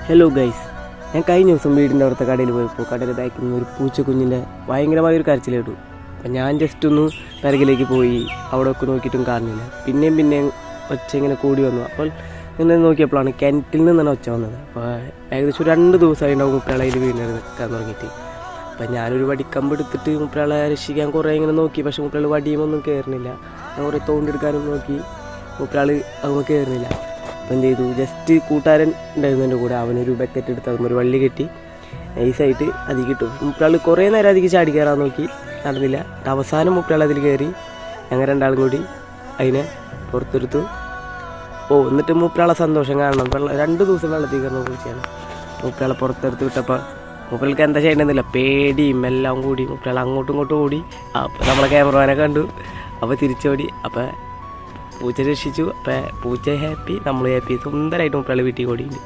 Hello guys, ഞാൻ കഴിഞ്ഞ ദിവസം വീടിൻ്റെ അവിടുത്തെ കടയിൽ പോയപ്പോൾ കടയിൽ ബാക്കിൽ നിന്ന് ഒരു പൂച്ചക്കുഞ്ഞിൻ്റെ ഭയങ്കരമായൊരു കരച്ചിലിട്ടു. അപ്പം ഞാൻ ജസ്റ്റ് ഒന്ന് പിറകിലേക്ക് പോയി അവിടെ ഒക്കെ നോക്കിയിട്ടും കാണുന്നില്ല. പിന്നെയും ഒച്ച ഇങ്ങനെ കൂടി വന്നു. അപ്പോൾ ഇങ്ങനെ നോക്കിയപ്പോഴാണ് കിണറ്റിൽ നിന്നാണ് ഒച്ച വന്നത്. അപ്പോൾ ഏകദേശം 2 ദിവസമായി ഉണ്ടാവും മുപ്പയാളയിൽ വീടിന് നിൽക്കാൻ തുടങ്ങിയിട്ട്. അപ്പം ഞാനൊരു വടിക്കമ്പ് എടുത്തിട്ട് മുപ്പയാളെ രക്ഷിക്കാൻ കുറേ ഇങ്ങനെ നോക്കി. പക്ഷേ മുപ്പയാൾ വടിയുമൊന്നും കയറുന്നില്ല. ഞാൻ കുറേ തോണ്ടെടുക്കാനും നോക്കി, മുപ്പയാൾ അതൊന്നും കയറുന്നില്ല. അപ്പം എന്ത് ചെയ്തു, ജസ്റ്റ് കൂട്ടുകാരൻ ഉണ്ടായിരുന്നു എൻ്റെ കൂടെ. അവനൊരു ബക്കറ്റ് എടുത്ത് അതും ഒരു വള്ളി കെട്ടി നൈസായിട്ട് അതിൽ കിട്ടും. മുപ്പയാൾ കുറേ നേരം അതിലേക്ക് ചാടി കയറാൻ നോക്കി, നടന്നില്ല. അവസാനം മുപ്പയാൾ അതിൽ കയറി. ഞങ്ങൾ 2 കൂടി അതിനെ പുറത്തെടുത്തു. എന്നിട്ട് മുപ്പയാളെ സന്തോഷം കാണണം. 2 ദിവസം വെള്ളത്തിൽ കയറുന്ന പൂച്ചയാണ്. മുപ്പയാളെ പുറത്തെടുത്ത് വിട്ടപ്പോൾ മുപ്പയാൾക്ക് എന്താ ചെയ്യണമെന്നില്ല, പേടിയും എല്ലാം കൂടി മുപ്പയാൾ അങ്ങോട്ടും ഇങ്ങോട്ടും ഓടി. അപ്പോൾ നമ്മളെ ക്യാമറമാനെ കണ്ടു. അപ്പോൾ തിരിച്ചോടി. അപ്പോൾ പൂച്ച രക്ഷിച്ചു. അപ്പോൾ പൂച്ച ഹാപ്പി, നമ്മൾ ഹാപ്പി. സുന്ദരമായിട്ട് മുപ്പയാൾ വീട്ടിൽ ഓടിയിട്ടുണ്ട്.